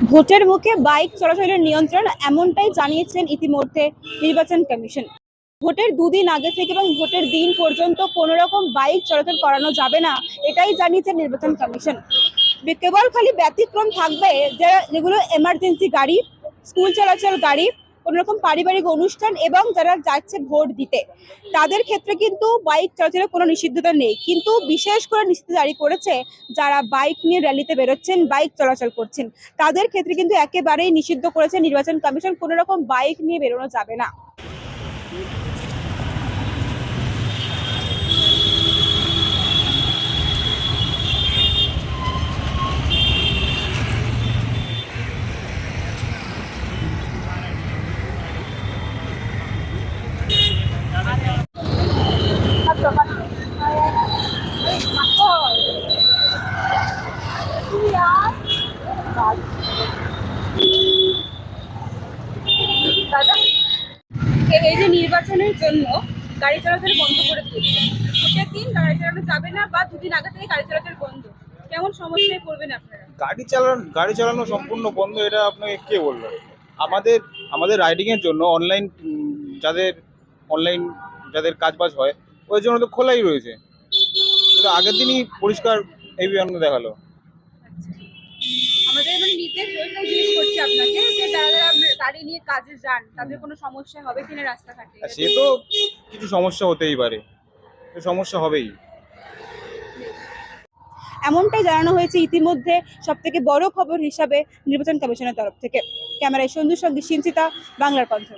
ভোটের মুখে বাইক চলাচলের নিয়ন্ত্রণ এমনটাই জানিয়েছেন ইতিমধ্যে নির্বাচন কমিশন। ভোটের দুদিন আগে থেকে এবং ভোটের দিন পর্যন্ত কোনো রকম বাইক চলাচল করানো যাবে না, এটাই জানিয়েছেন নির্বাচন কমিশন। কেবল খালি ব্যতিক্রম থাকবে যেগুলো এমার্জেন্সি গাড়ি, স্কুল চলাচল গাড়ি, কোনো রকম পারিবারিক অনুষ্ঠান এবং যারা যাচ্ছে ভোট দিতে, তাদের ক্ষেত্রে কিন্তু বাইক চলাচলের কোনো নিষিদ্ধতা নেই। কিন্তু বিশেষ করে নিষিদ্ধ জারি করেছে যারা বাইক নিয়ে র্যালিতে বেরোচ্ছেন, বাইক চলাচল করছেন, তাদের ক্ষেত্রে কিন্তু একেবারেই নিষিদ্ধ করেছে নির্বাচন কমিশন। কোনো রকম বাইক নিয়ে বেরোনো যাবে না। দাদা, এই যে নির্বাচনের জন্য গাড়ি চলাচল বন্ধ করে দিয়েছে, ভোটের দিন গাড়ি চালানো যাবে না বা দুদিন আগে থেকে গাড়ি চলাচল বন্ধ, কেমন সমস্যায় পড়বেন আপনারা? গাড়ি চালানো সম্পূর্ণ বন্ধ, এটা আপনাকে কে বললো? আমাদের আমাদের রাইডিং এর জন্য যাদের অনলাইন যাদের কাজবাজ হয়, ওই জন্য তো খোলাই রয়েছে। কিন্তু আগের দিনই পরিষ্কার এই বিধান দেখালো। আমাদের মানে নির্দেশ রয়েছে, জিজ্ঞেস করছি আপনাকে যে যারা আপনার গাড়ি নিয়ে কাজে যান তাদের কোনো সমস্যা হবে কিনা রাস্তাঘাটে? আর সে তো কিছু সমস্যা হতেই পারে, তো সমস্যা হবেই। এমনটাই জানানো হয়েছে ইতিমধ্যে সব থেকে বড় খবর হিসাবে নির্বাচন কমিশনের তরফ থেকে। ক্যামেরায় সঞ্জুর সঙ্গে সিঞ্চিতা, বাংলার কণ্ঠ।